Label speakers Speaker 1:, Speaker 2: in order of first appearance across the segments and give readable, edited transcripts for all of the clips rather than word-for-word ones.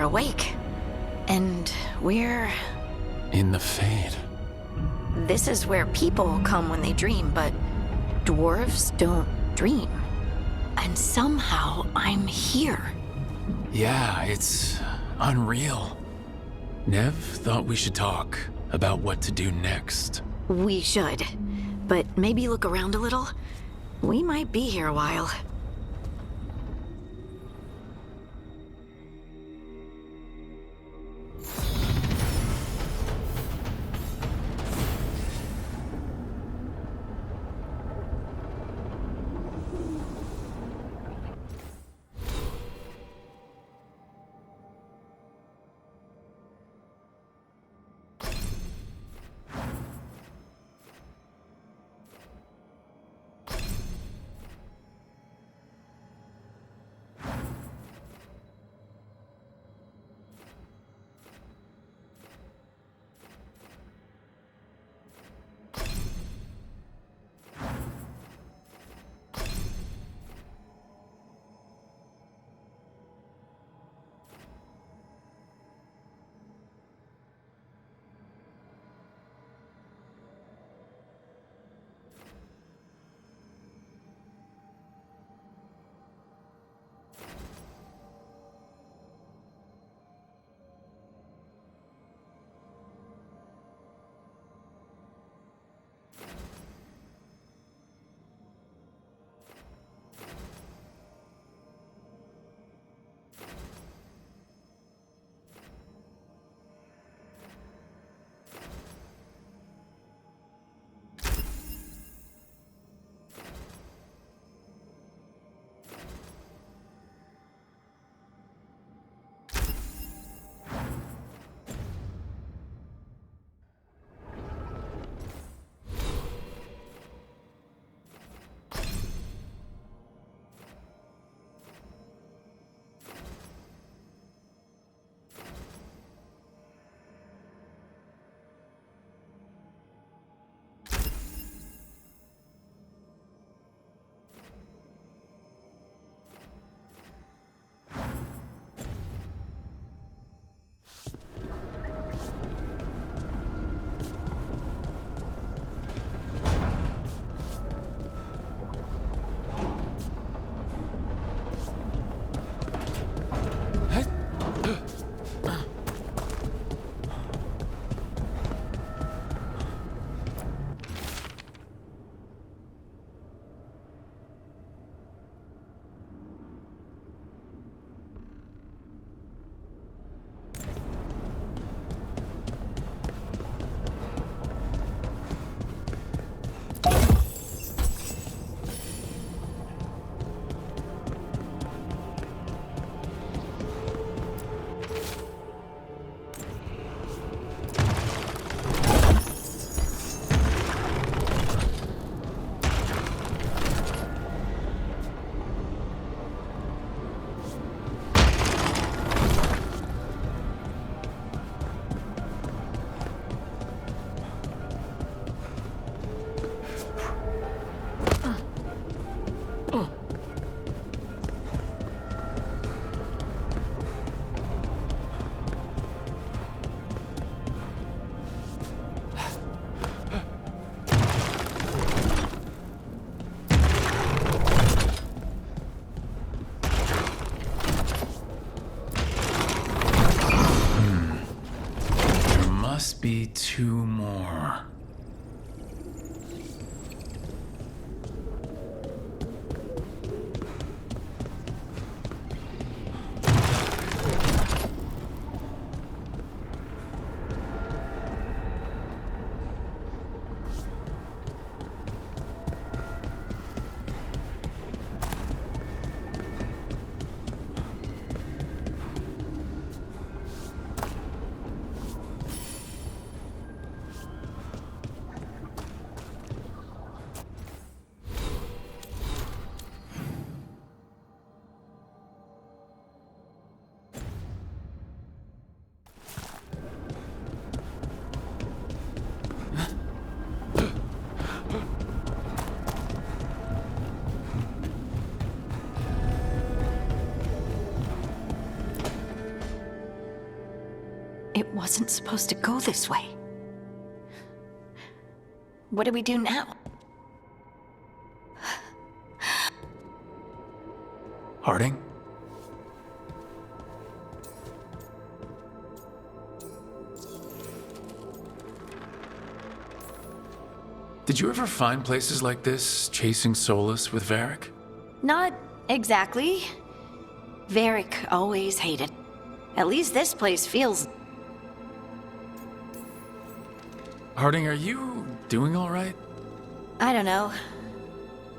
Speaker 1: awake. And we're...
Speaker 2: in the Fade.
Speaker 1: This is where people come when they dream, but dwarves don't dream. And somehow I'm here.
Speaker 2: Yeah, it's unreal. Nev thought we should talk about what to do next.
Speaker 1: We should. But maybe look around a little. We might be here a while. It wasn't supposed to go this way. What do we do now?
Speaker 2: Harding? Did you ever find places like this, chasing solace with Varric?
Speaker 1: Not exactly. Varric always hated. At least this place feels...
Speaker 2: Harding, are you doing all right?
Speaker 1: I don't know.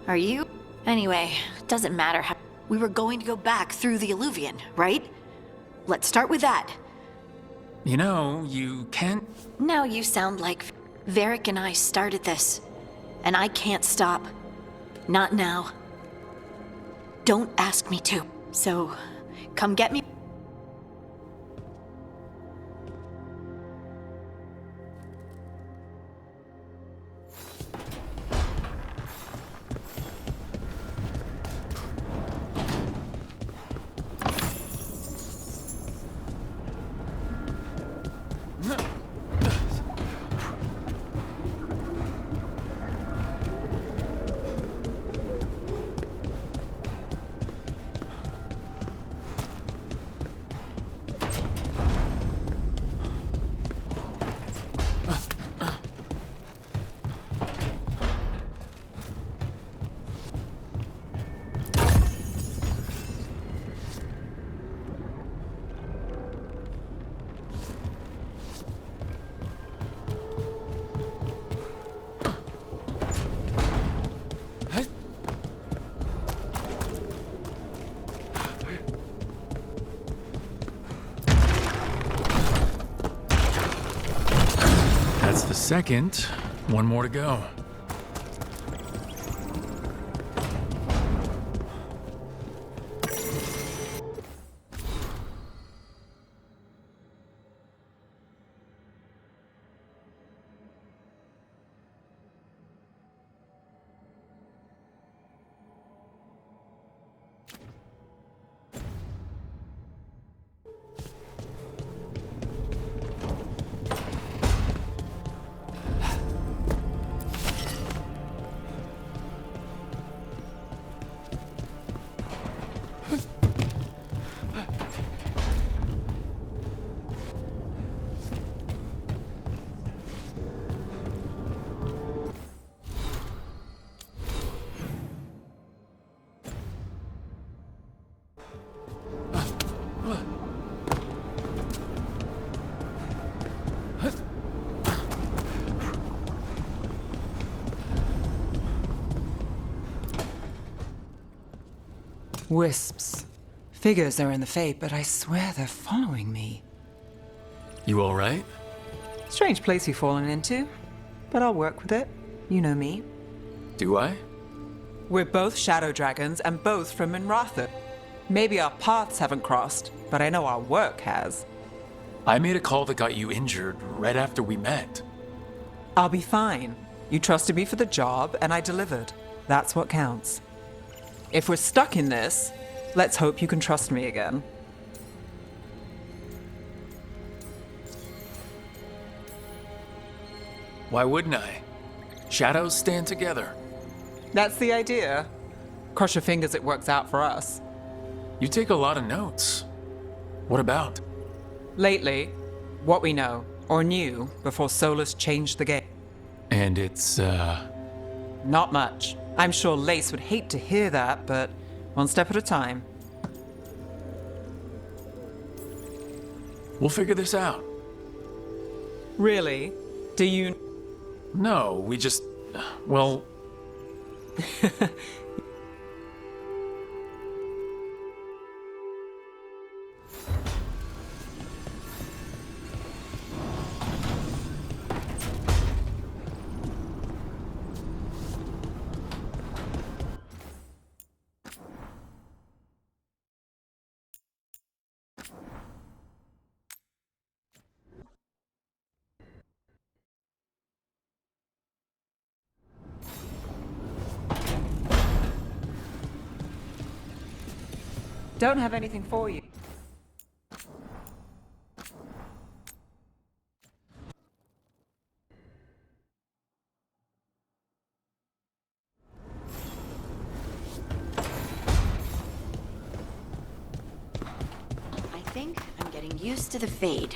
Speaker 1: Are you? Anyway, doesn't matter how... We were going to go back through the Alluvion, right? Let's start with that.
Speaker 2: You know, you can't...
Speaker 1: Now you sound like Varric and I started this. And I can't stop. Not now. Don't ask me to. So, come get me.
Speaker 2: That's the second. One more to go.
Speaker 3: Wisps. Figures are in the fate, but I swear they're following me.
Speaker 2: You all right?
Speaker 3: Strange place you've fallen into, but I'll work with it. You know me.
Speaker 2: Do I?
Speaker 3: We're both shadow dragons and both from Minratha. Maybe our paths haven't crossed, but I know our work has.
Speaker 2: I made a call that got you injured right after we met.
Speaker 3: I'll be fine. You trusted me for the job, and I delivered. That's what counts. If we're stuck in this, let's hope you can trust me again.
Speaker 2: Why wouldn't I? Shadows stand together.
Speaker 3: That's the idea. Cross your fingers it works out for us.
Speaker 2: You take a lot of notes. What about?
Speaker 3: Lately, what we know, or knew, before Solus changed the game.
Speaker 2: And it's,
Speaker 3: Not much. I'm sure Lace would hate to hear that, but one step at a time.
Speaker 2: We'll figure this out.
Speaker 3: Really? Do you...
Speaker 2: No, we just... Well...
Speaker 3: Don't have anything for you.
Speaker 1: Getting used to the fade.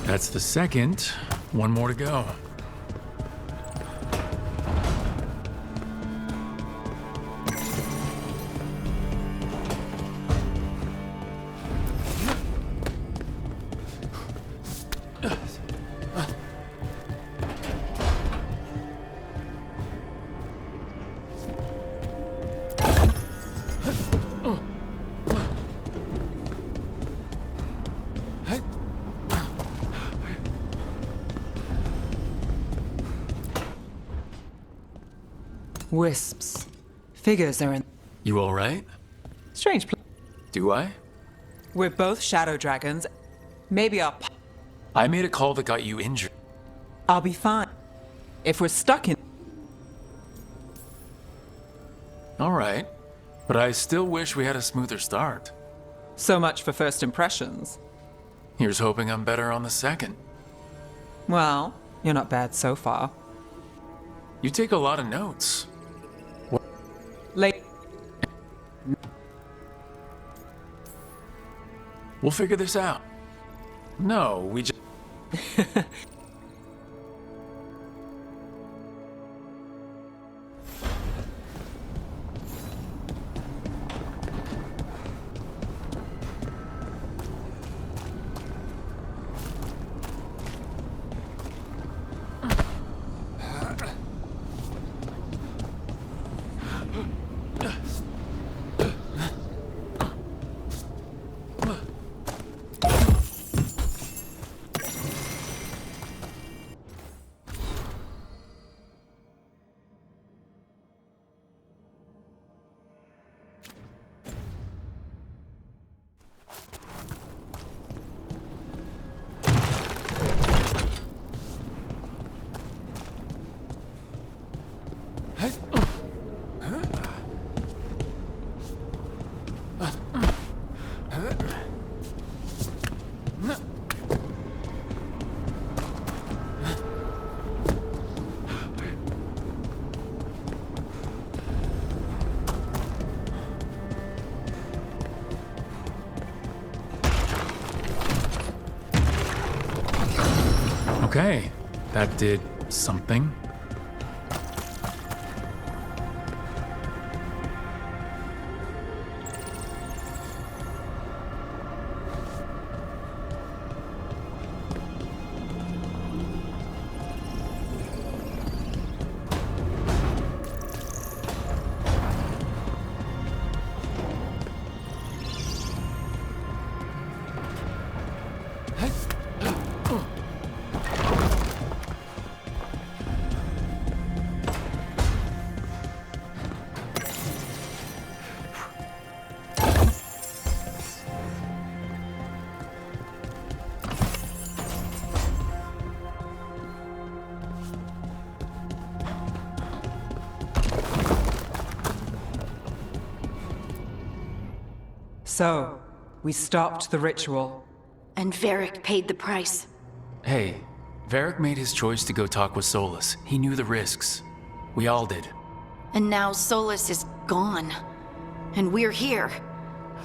Speaker 2: That's the second. One more to go.
Speaker 3: Wisps. Figures are in...
Speaker 2: You all right?
Speaker 3: Strange
Speaker 2: Do I?
Speaker 3: We're both shadow dragons. Maybe
Speaker 2: I made a call that got you injured.
Speaker 3: I'll be fine. If we're stuck in...
Speaker 2: All right. But I still wish we had a smoother start.
Speaker 3: So much for first impressions.
Speaker 2: Here's hoping I'm better on the second.
Speaker 3: Well, you're not bad so far.
Speaker 2: You take a lot of notes.
Speaker 3: Late.
Speaker 2: We'll figure this out. No, we just... Okay, that did something.
Speaker 3: So, we stopped the ritual.
Speaker 1: And Varric paid the price.
Speaker 2: Hey, Varric made his choice to go talk with Solus. He knew the risks. We all did.
Speaker 1: And now Solus is gone. And we're here.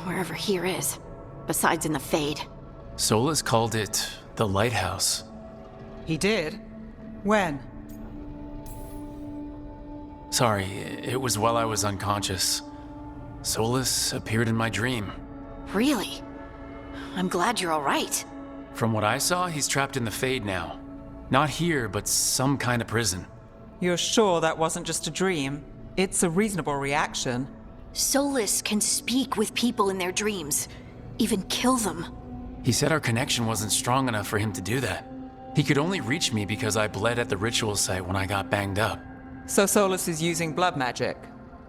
Speaker 1: Wherever here is. Besides in the Fade.
Speaker 2: Solus called it the Lighthouse.
Speaker 3: He did? When?
Speaker 2: Sorry, it was while I was unconscious. Solus appeared in my dream.
Speaker 1: Really? I'm glad you're all right.
Speaker 2: From what I saw, he's trapped in the Fade now. Not here, but some kind of prison.
Speaker 3: You're sure that wasn't just a dream? It's a reasonable reaction.
Speaker 1: Solus can speak with people in their dreams. Even kill them.
Speaker 2: He said our connection wasn't strong enough for him to do that. He could only reach me because I bled at the ritual site when I got banged up.
Speaker 3: So Solus is using blood magic?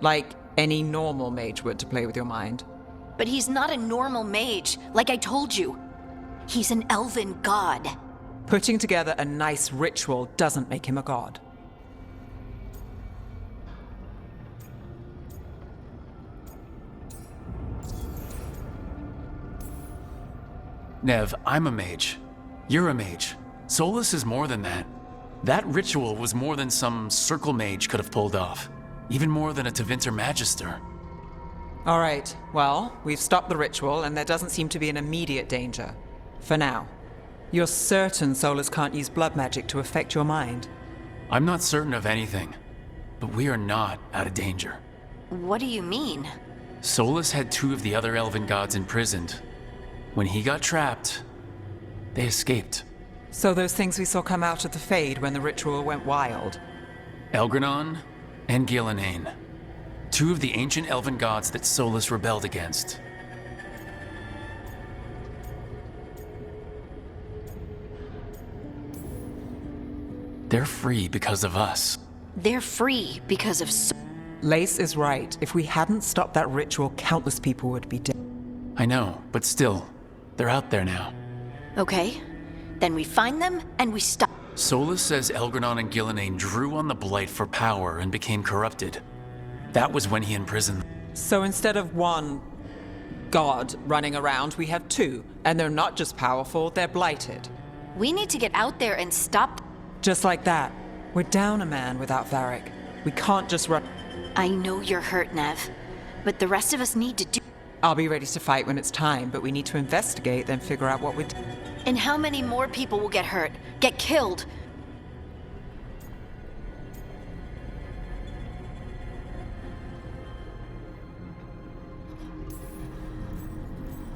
Speaker 3: Like any normal mage would to play with your mind?
Speaker 1: But he's not a normal mage, like I told you. He's an elven god.
Speaker 3: Putting together a nice ritual doesn't make him a god.
Speaker 2: Nev, I'm a mage. You're a mage. Solus is more than that. That ritual was more than some circle mage could have pulled off. Even more than a Tevinter Magister.
Speaker 3: All right, well, we've stopped the ritual and there doesn't seem to be an immediate danger. For now. You're certain Solus can't use blood magic to affect your mind?
Speaker 2: I'm not certain of anything, but we are not out of danger.
Speaker 1: What do you mean?
Speaker 2: Solus had 2 of the other elven gods imprisoned. When he got trapped, they escaped.
Speaker 3: So those things we saw come out of the Fade when the ritual went wild?
Speaker 2: Elgranon and Gillenane. 2 of the ancient elven gods that Solus rebelled against. They're free because of us.
Speaker 1: They're free because of
Speaker 3: Lace is right. If we hadn't stopped that ritual, countless people would be dead.
Speaker 2: I know, but still, they're out there now.
Speaker 1: Okay, then we find them and we stop.
Speaker 2: Solus says Elgranon and Gillenane drew on the Blight for power and became corrupted. That was when he imprisoned them.
Speaker 3: So instead of one god running around, we have 2. And they're not just powerful, they're blighted.
Speaker 1: We need to get out there and stop.
Speaker 3: Just like that. We're down a man without Varric. We can't just run.
Speaker 1: I know you're hurt, Nev, but the rest of us need to do.
Speaker 3: I'll be ready to fight when it's time, but we need to investigate, then figure out what we're doing.
Speaker 1: And how many more people will get hurt, get killed?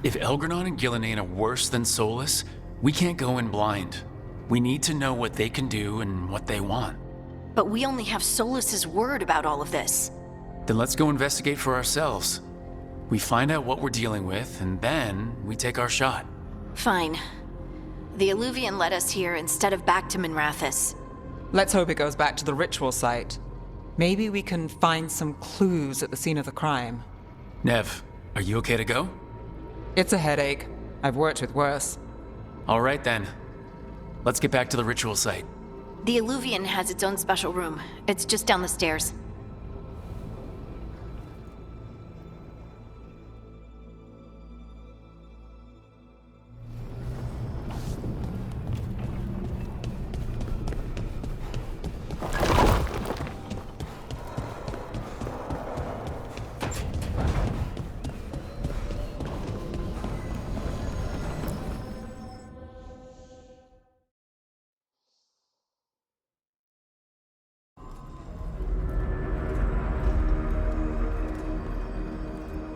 Speaker 2: If Elgranon and Gillenane are worse than Solus, we can't go in blind. We need to know what they can do and what they want.
Speaker 1: But we only have Solus's word about all of this.
Speaker 2: Then let's go investigate for ourselves. We find out what we're dealing with, and then we take our shot.
Speaker 1: Fine. The Alluvian led us here instead of back to Minrathous.
Speaker 3: Let's hope it goes back to the ritual site. Maybe we can find some clues at the scene of the crime.
Speaker 2: Nev, are you okay to go?
Speaker 3: It's a headache. I've worked with worse.
Speaker 2: All right then. Let's get back to the ritual site.
Speaker 1: The Alluvian has its own special room. It's just down the stairs.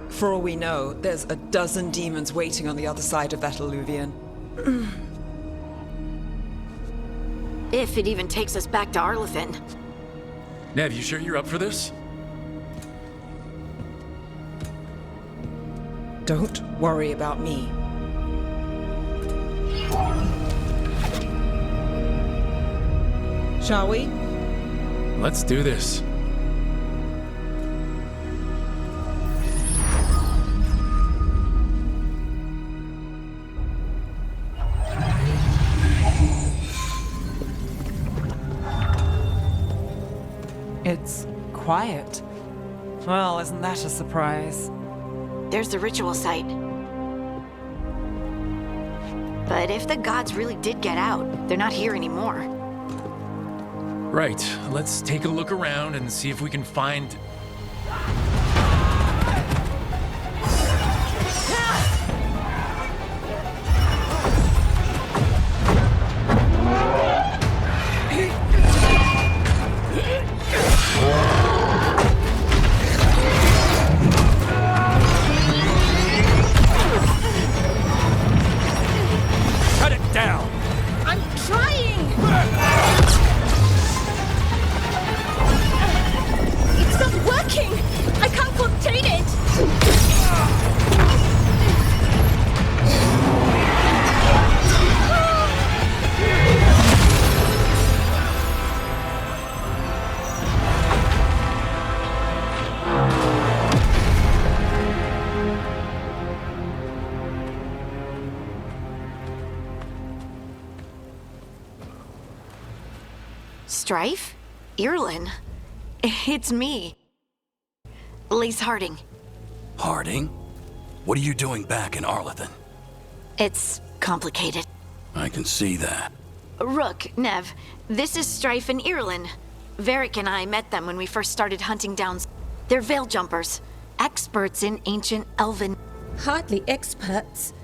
Speaker 3: For all we know, there's a dozen demons waiting on the other side of that Alluvian.
Speaker 1: If it even takes us back to Arlathan.
Speaker 2: Nev, you sure you're up for this?
Speaker 3: Don't worry about me. Shall we?
Speaker 2: Let's do this.
Speaker 3: It's quiet. Well, isn't that a surprise?
Speaker 1: There's the ritual site. But if the gods really did get out, they're not here anymore.
Speaker 2: Right, let's take a look around and see if we can find... Cut it down!
Speaker 1: I'm trying! It's not working! I can't contain it! Strife? Irlin? It's me. Lace Harding.
Speaker 4: Harding? What are you doing back in Arlathan?
Speaker 1: It's complicated.
Speaker 4: I can see that.
Speaker 1: Rook, Nev, this is Strife and Irlin. Varric and I met them when we first started hunting down. They're veil jumpers, experts in ancient elven.
Speaker 5: Hardly experts.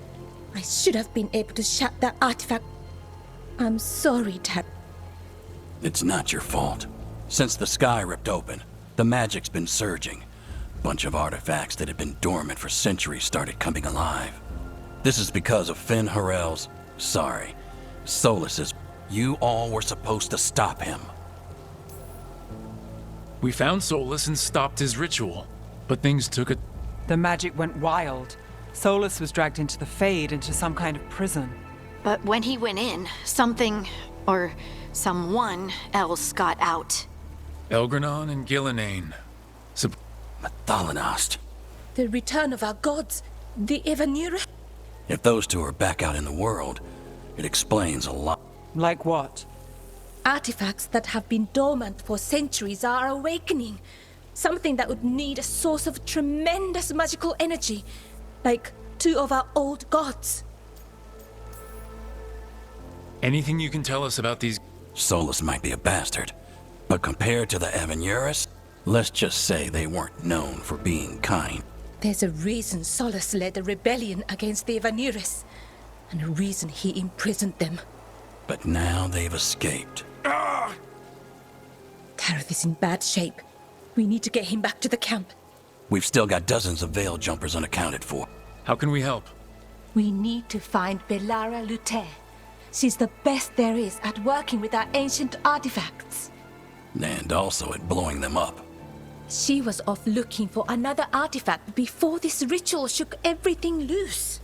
Speaker 5: I should have been able to shut that artifact. I'm sorry, Tab.
Speaker 4: It's not your fault. Since the sky ripped open, the magic's been surging. Bunch of artifacts that had been dormant for centuries started coming alive. This is because of Finn Harel's... sorry, Solus's... You all were supposed to stop him.
Speaker 2: We found Solus and stopped his ritual, but things took a...
Speaker 3: The magic went wild. Solus was dragged into the Fade, into some kind of prison.
Speaker 1: But when he went in, something, or someone else got out.
Speaker 2: Elgranon and Gillenane.
Speaker 4: Mathalanost.
Speaker 5: The return of our gods, the Evanira.
Speaker 4: If those two are back out in the world, it explains a lot.
Speaker 3: Like what?
Speaker 5: Artifacts that have been dormant for centuries are awakening. Something that would need a source of tremendous magical energy, like two of our old gods.
Speaker 2: Anything you can tell us about these...
Speaker 4: Solus might be a bastard, but compared to the Evanuris, let's just say they weren't known for being kind.
Speaker 5: There's a reason Solus led a rebellion against the Evanuris, and a reason he imprisoned them.
Speaker 4: But now they've escaped.
Speaker 5: Tareth is in bad shape. We need to get him back to the camp.
Speaker 4: We've still got dozens of veil jumpers unaccounted for.
Speaker 2: How can we help?
Speaker 5: We need to find Belara Luther. She's the best there is at working with our ancient artifacts.
Speaker 4: And also at blowing them up.
Speaker 5: She was off looking for another artifact before this ritual shook everything loose.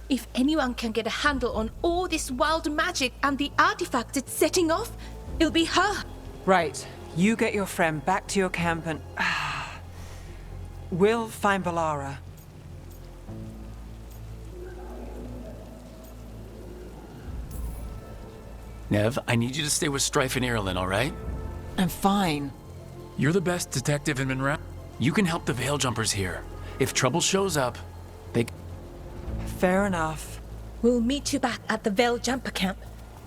Speaker 5: If anyone can get a handle on all this wild magic and the artifacts it's setting off, it'll be her.
Speaker 3: Right. You get your friend back to your camp and... we'll find Belara.
Speaker 2: Nev, I need you to stay with Strife and Irlin, all right?
Speaker 3: I'm fine.
Speaker 2: You're the best detective in Monroe. You can help the veil jumpers here. If trouble shows up, they...
Speaker 3: Fair enough.
Speaker 5: We'll meet you back at the Veil Jumper camp.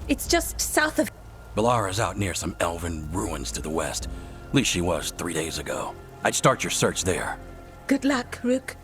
Speaker 5: It's just south of...
Speaker 4: Belara's out near some elven ruins to the west. At least she was 3 days ago. I'd start your search there.
Speaker 5: Good luck, Rook.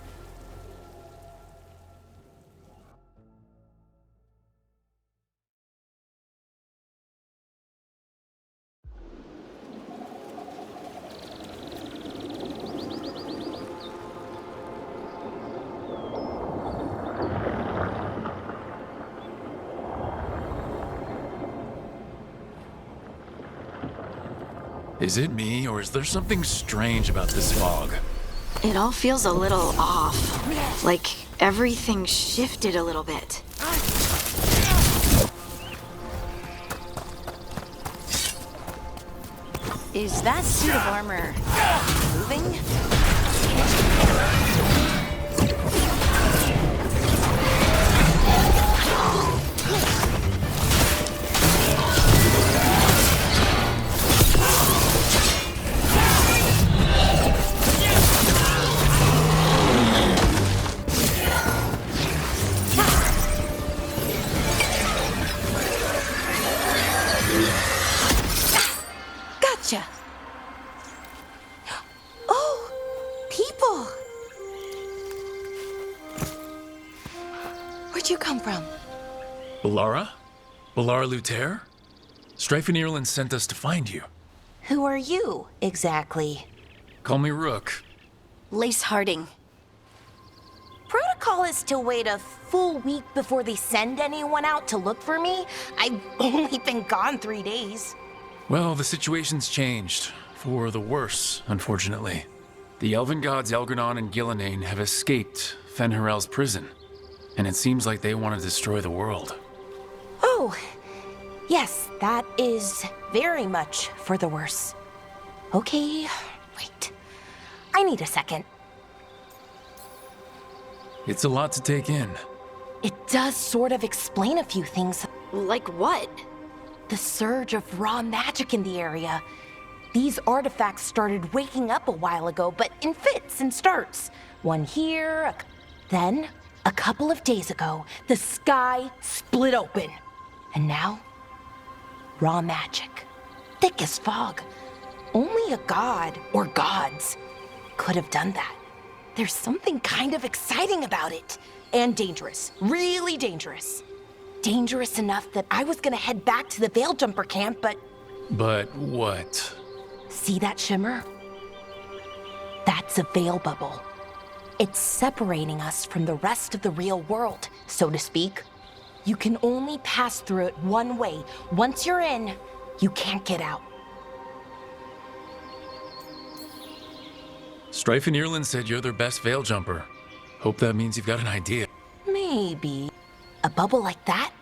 Speaker 2: Is it me, or is there something strange about this fog?
Speaker 1: It all feels a little off. Like everything shifted a little bit. Is that suit of armor moving? Gotcha. Oh, people. Where'd you come from?
Speaker 2: Belara? Belara Luther? Strife and Irlin sent us to find you.
Speaker 6: Who are you, exactly?
Speaker 2: Call me Rook.
Speaker 1: Lace Harding.
Speaker 6: Protocol is to wait a full week before they send anyone out to look for me. I've only been gone 3 days.
Speaker 2: Well, the situation's changed. For the worse, unfortunately. The elven gods Elgranon and Gillenane have escaped Fenharel's prison. And it seems like they want to destroy the world.
Speaker 6: Oh, yes, that is very much for the worse. Okay, wait. I need a second.
Speaker 2: It's a lot to take in.
Speaker 6: It does sort of explain a few things.
Speaker 1: Like what?
Speaker 6: The surge of raw magic in the area. These artifacts started waking up a while ago, but in fits and starts. One here, then A couple of days ago, the sky split open. And now, raw magic. Thick as fog. Only a god, or gods, could have done that. There's something kind of exciting about it. And dangerous. Really dangerous. Dangerous enough that I was gonna head back to the Veil Jumper camp, but...
Speaker 2: But what?
Speaker 6: See that shimmer? That's a veil bubble. It's separating us from the rest of the real world, so to speak. You can only pass through it one way. Once you're in, you can't get out.
Speaker 2: Strife and Irland said you're their best veil jumper. Hope that means you've got an idea.
Speaker 6: Maybe. A bubble like that?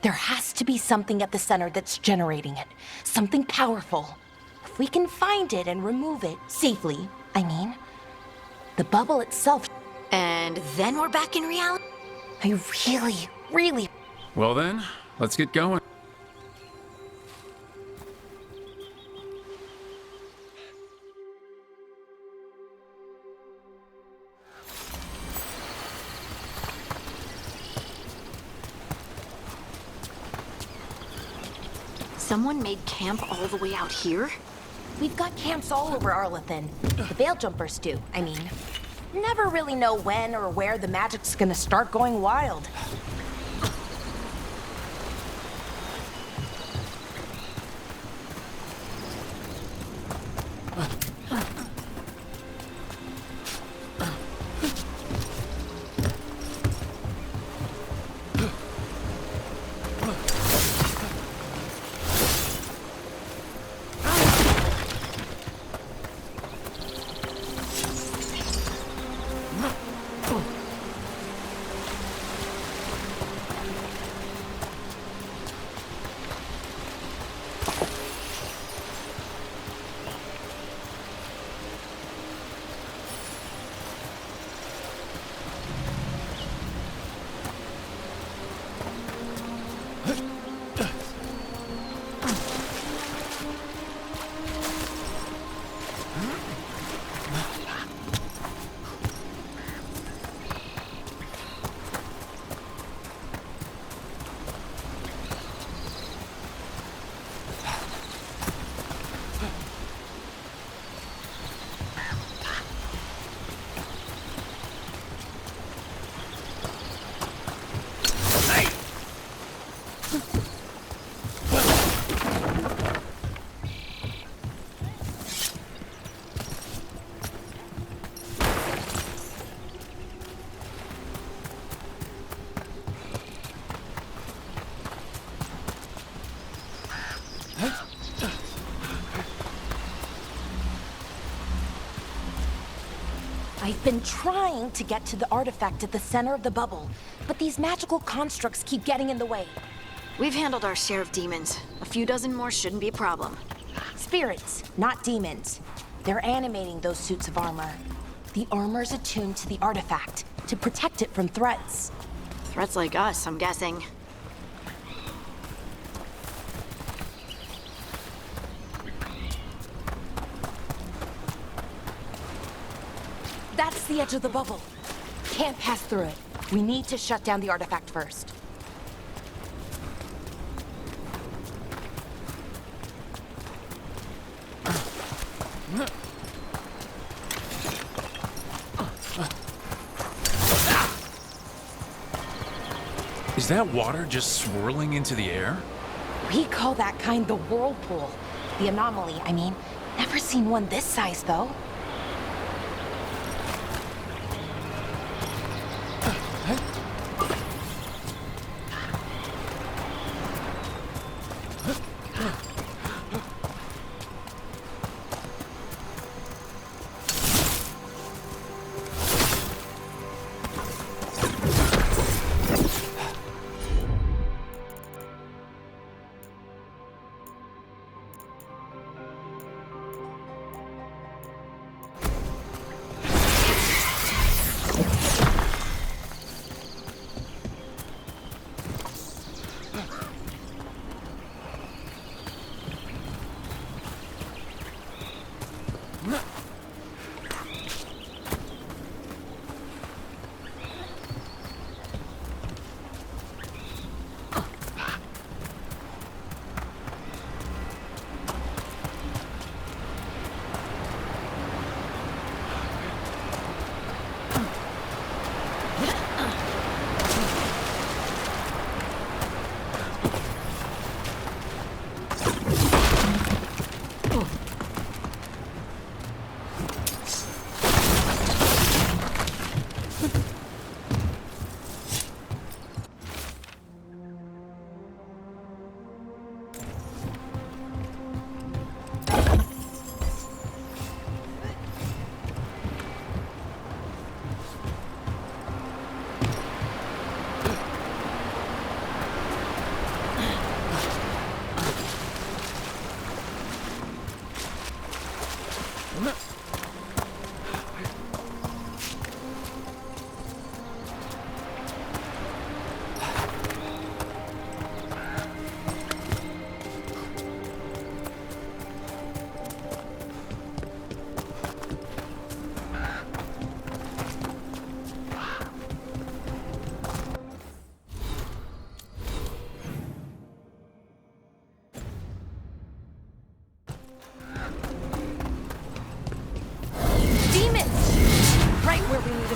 Speaker 6: There has to be something at the center that's generating it. Something powerful. If we can find it and remove it safely, I mean, the bubble itself.
Speaker 1: And then we're back in reality?
Speaker 6: I really.
Speaker 2: Well then, let's get going.
Speaker 1: Someone made camp all the way out here?
Speaker 6: We've got camps all over Arlathan. The Veil Jumpers do, I mean. Never really know when or where the magic's gonna start going wild. I've been trying to get to the artifact at the center of the bubble, but these magical constructs keep getting in the way.
Speaker 1: We've handled our share of demons. A few dozen more shouldn't be a problem.
Speaker 6: Spirits, not demons. They're animating those suits of armor. The armor's attuned to the artifact to protect it from threats.
Speaker 1: Threats like us, I'm guessing.
Speaker 6: That's the edge of the bubble. Can't pass through it. We need to shut down the artifact first.
Speaker 2: Is that water just swirling into the air?
Speaker 6: We call that kind the whirlpool. The anomaly, I mean. Never seen one this size, though.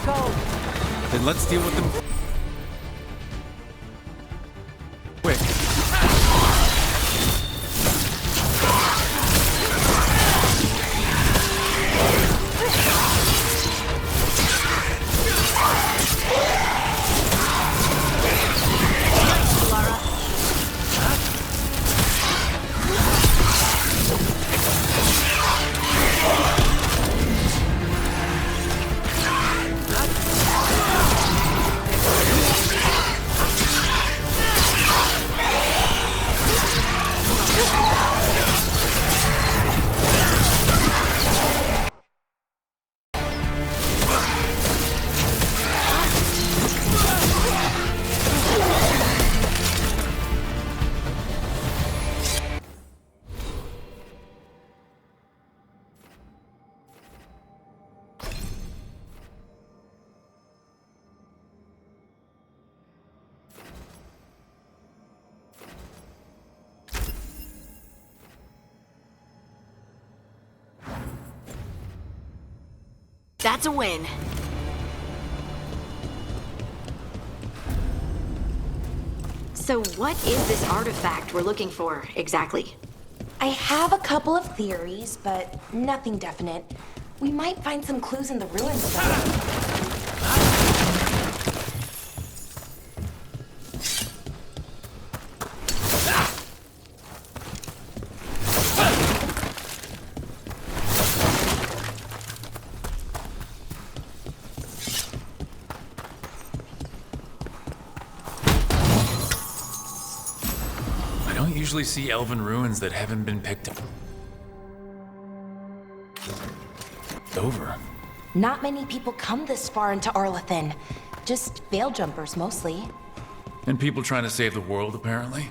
Speaker 6: to go.
Speaker 2: Then let's deal with them quick.
Speaker 1: That's a win. So what is this artifact we're looking for, exactly?
Speaker 6: I have a couple of theories, but nothing definite. We might find some clues in the ruins, though.
Speaker 2: I don't usually see elven ruins that haven't been picked up. Over.
Speaker 6: Not many people come this far into Arlathan. Just veil jumpers, mostly.
Speaker 2: And people trying to save the world, apparently.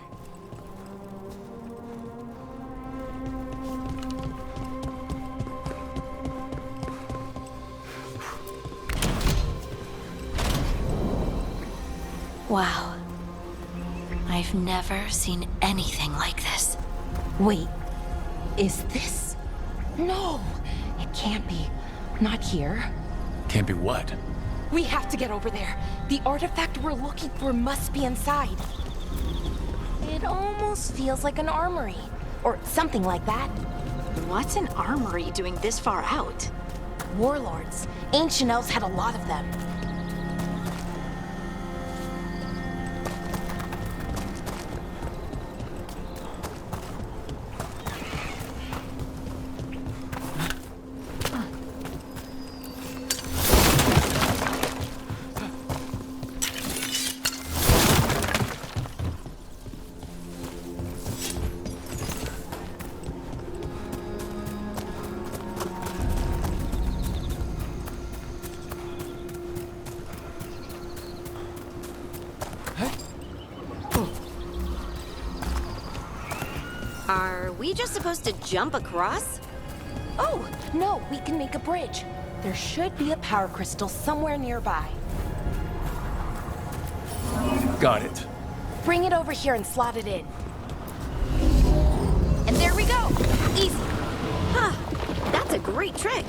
Speaker 1: Wow. I've never seen anything like this.
Speaker 6: Wait, is this? No, it can't be. Not here.
Speaker 2: Can't be what?
Speaker 6: We have to get over there. The artifact we're looking for must be inside. It almost feels like an armory, or something like that.
Speaker 1: What's an armory doing this far out?
Speaker 6: Warlords. Ancient elves had a lot of them.
Speaker 1: Are we just supposed to jump across?
Speaker 6: Oh, no, we can make a bridge. There should be a power crystal somewhere nearby.
Speaker 2: Got it.
Speaker 6: Bring it over here and slot it in. And there we go! Easy.
Speaker 1: Huh. That's a great trick.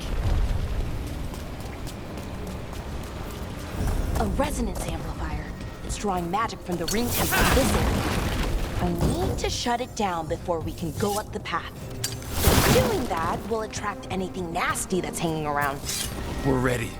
Speaker 6: A resonance amplifier. It's drawing magic from the ring temple in this area. I need to shut it down before we can go up the path. Doing that will attract anything nasty that's hanging around.
Speaker 2: We're ready.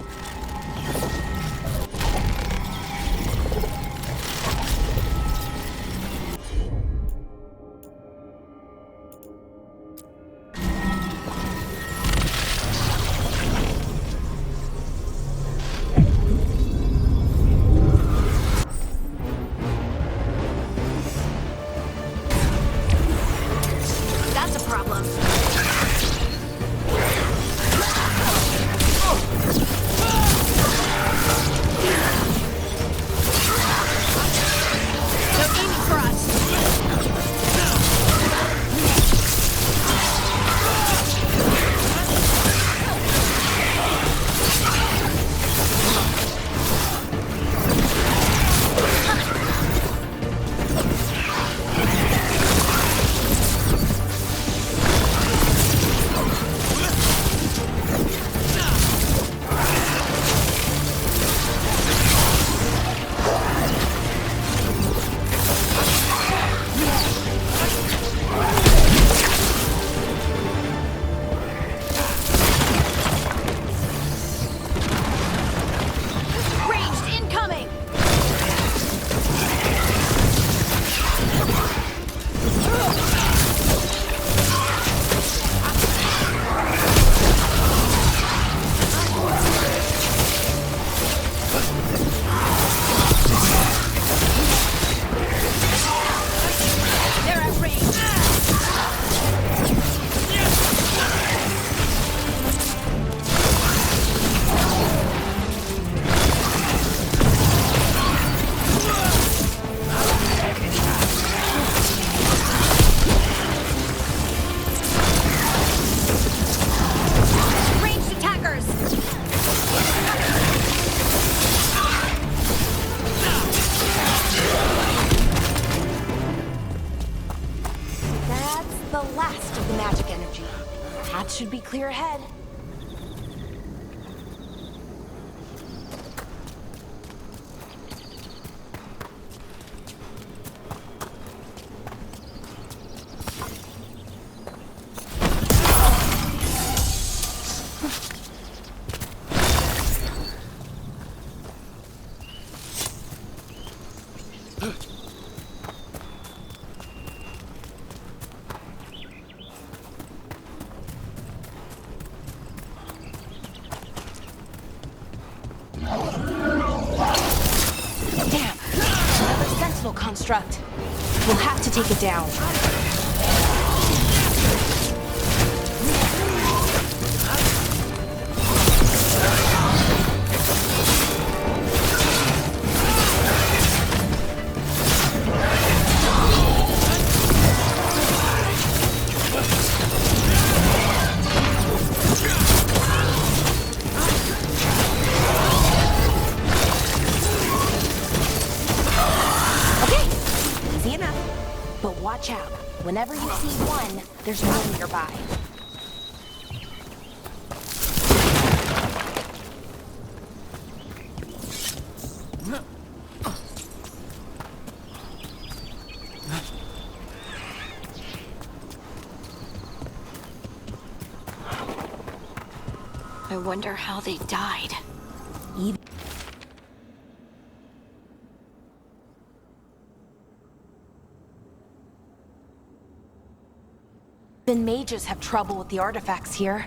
Speaker 1: That's a problem. They're aiming for us.
Speaker 6: the last of the magic energy. Path should be clear ahead. Damn! Another sentinel construct. We'll have to take it down. Easy enough. But watch out. Whenever you see one, there's more nearby.
Speaker 1: I wonder how they died.
Speaker 6: Even mages have trouble with the artifacts here.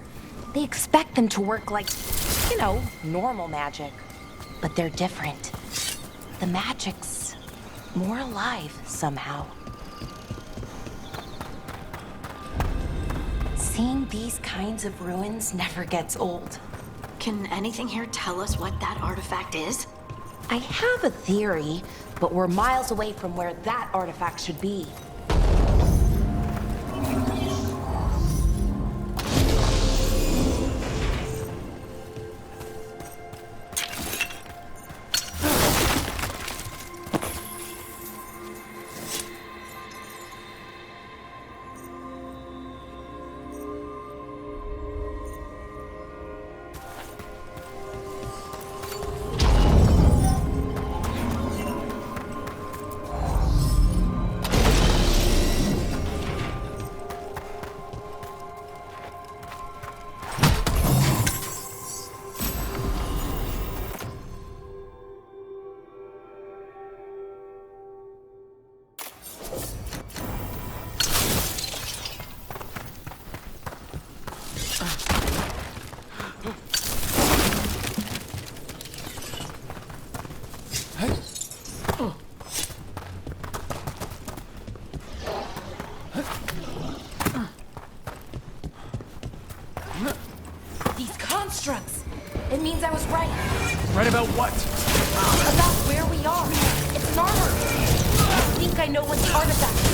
Speaker 6: They expect them to work like, you know, normal magic. But they're different. The magic's more alive somehow. Seeing these kinds of ruins never gets old.
Speaker 1: Can anything here tell us what that artifact is?
Speaker 6: I have a theory, but we're miles away from where that artifact should be. These constructs! It means I was right.
Speaker 2: Right about what?
Speaker 6: About where we are. It's an armory. I think I know what the artifact is.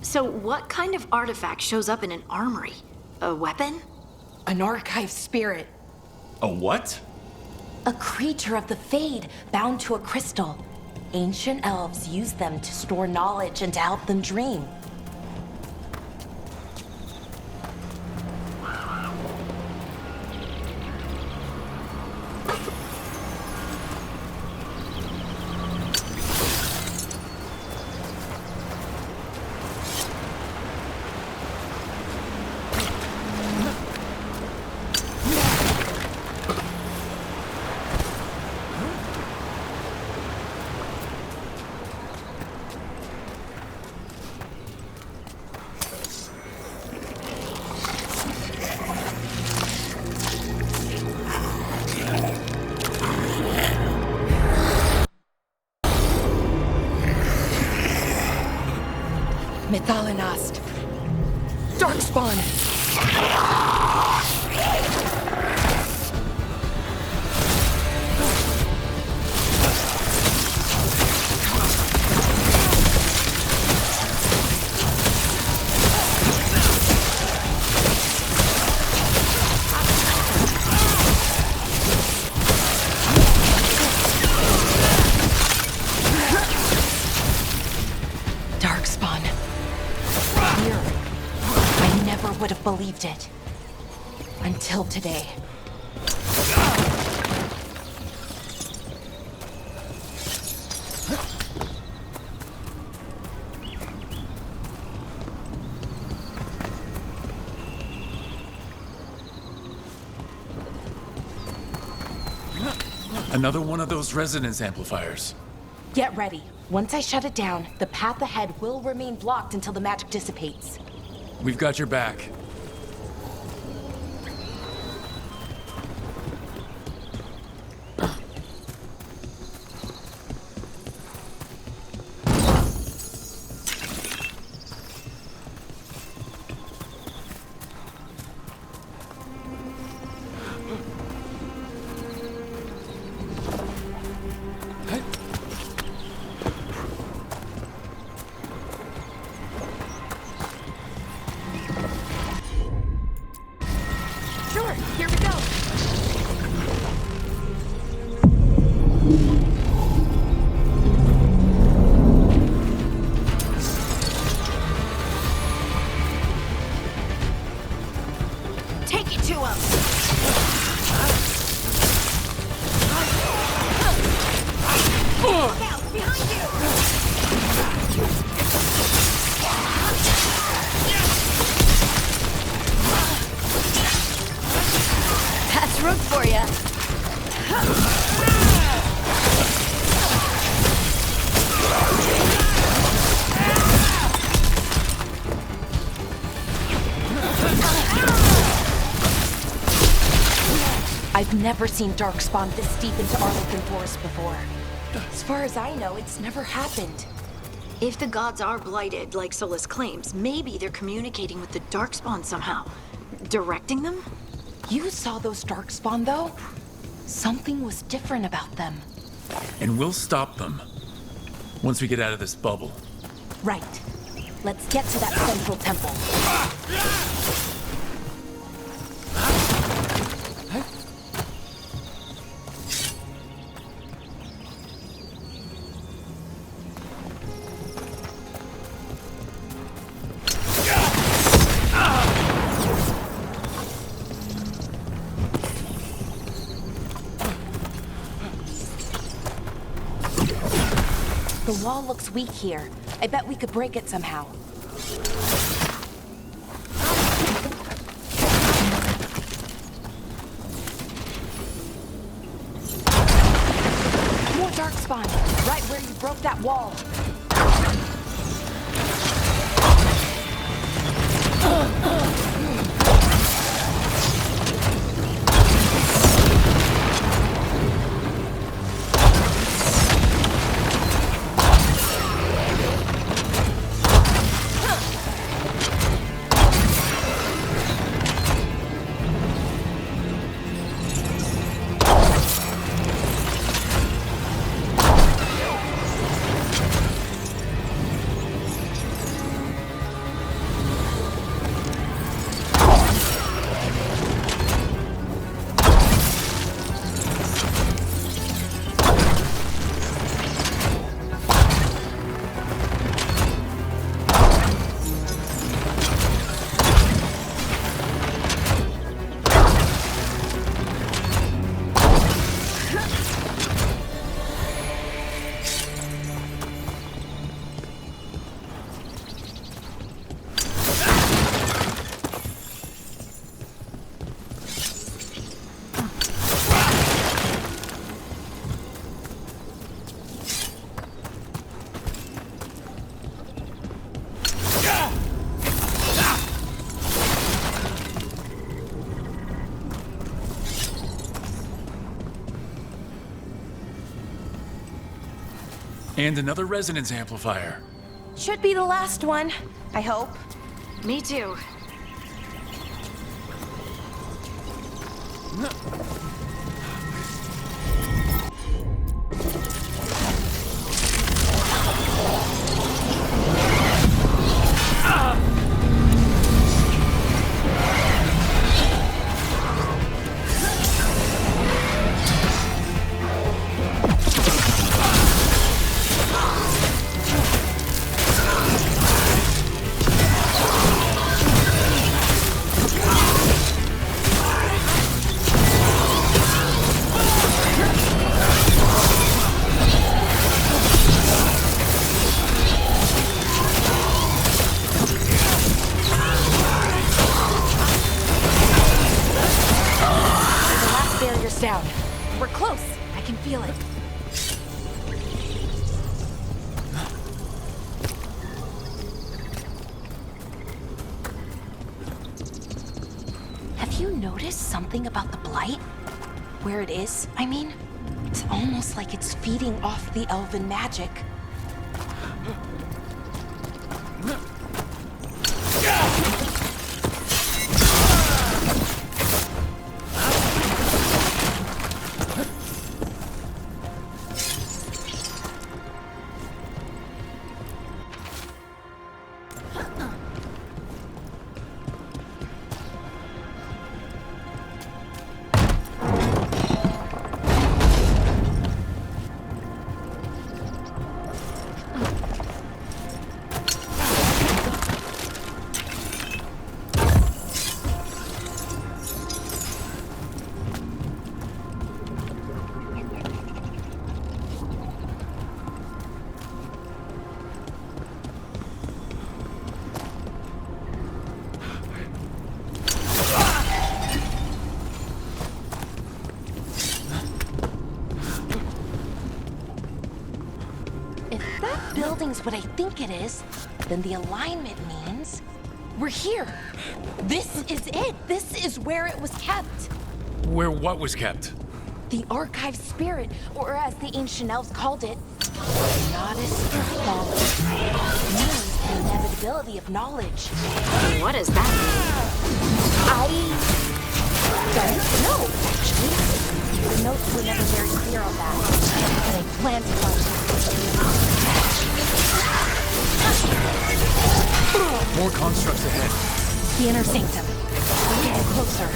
Speaker 1: So what kind of artifact shows up in an armory? A weapon?
Speaker 6: An archive spirit.
Speaker 2: A what?
Speaker 6: A creature of the Fade bound to a crystal. Ancient elves use them to store knowledge and to help them dream. Methalinast. Darkspawn. Darkspawn. Here. I never would have believed it. Until today.
Speaker 2: Another one of those resonance amplifiers.
Speaker 6: Get ready. Once I shut it down, the path ahead will remain blocked until the magic dissipates.
Speaker 2: We've got your back.
Speaker 6: Sure, here we go.
Speaker 1: Take it to him! Look out! Behind you! That's root for you.
Speaker 6: I've never seen Darkspawn this deep into Arlathan Forest before. As far as I know, it's never happened.
Speaker 1: If the gods are blighted, like Solus claims, maybe they're communicating with the Darkspawn somehow. Directing them?
Speaker 6: You saw those Darkspawn, though? Something was different about them.
Speaker 2: And we'll stop them. Once we get out of this bubble.
Speaker 6: Right. Let's get to that central temple. The wall looks weak here. I bet we could break it somehow. More Darkspawn, right where you broke that wall.
Speaker 2: And another resonance amplifier.
Speaker 6: Should be the last one, I hope.
Speaker 1: Me too.
Speaker 6: Down. We're close. I can feel it. Have you noticed something about the blight? Where it is, I mean? It's almost like it's feeding off the elven magic. Building's what I think it is, then the alignment means we're here. This is it. This is where it was kept.
Speaker 2: Where what was kept?
Speaker 6: The archive spirit, or as the ancient elves called it, goddess of knowledge. Means the inevitability of knowledge.
Speaker 1: What does that
Speaker 6: I don't know, actually. The notes were never very clear on that, but I plan to find out.
Speaker 2: More constructs ahead.
Speaker 6: The inner sanctum. We're getting closer.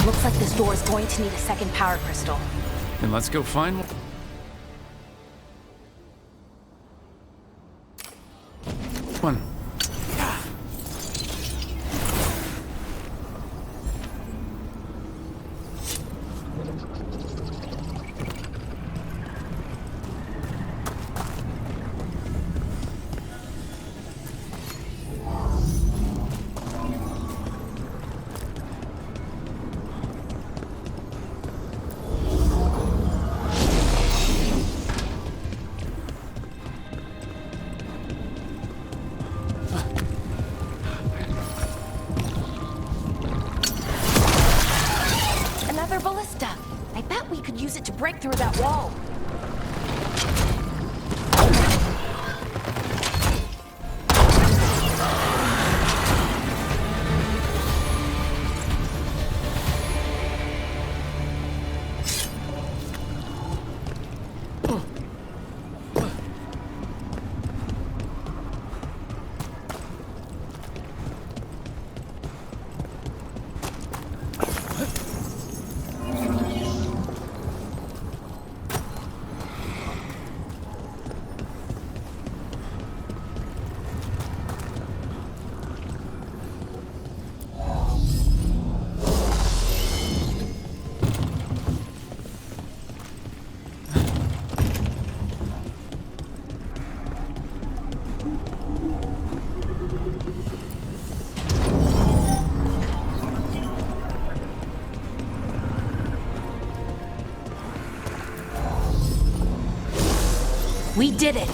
Speaker 6: Looks like this door is going to need a second power crystal.
Speaker 2: Then let's go find one.
Speaker 6: use it to break through that wall. We did it!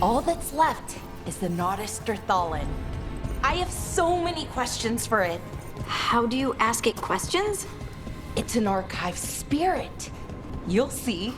Speaker 6: All that's left is the Nodus Strathallan. I have so many questions for it.
Speaker 1: How do you ask it questions?
Speaker 6: It's an archive spirit. You'll see.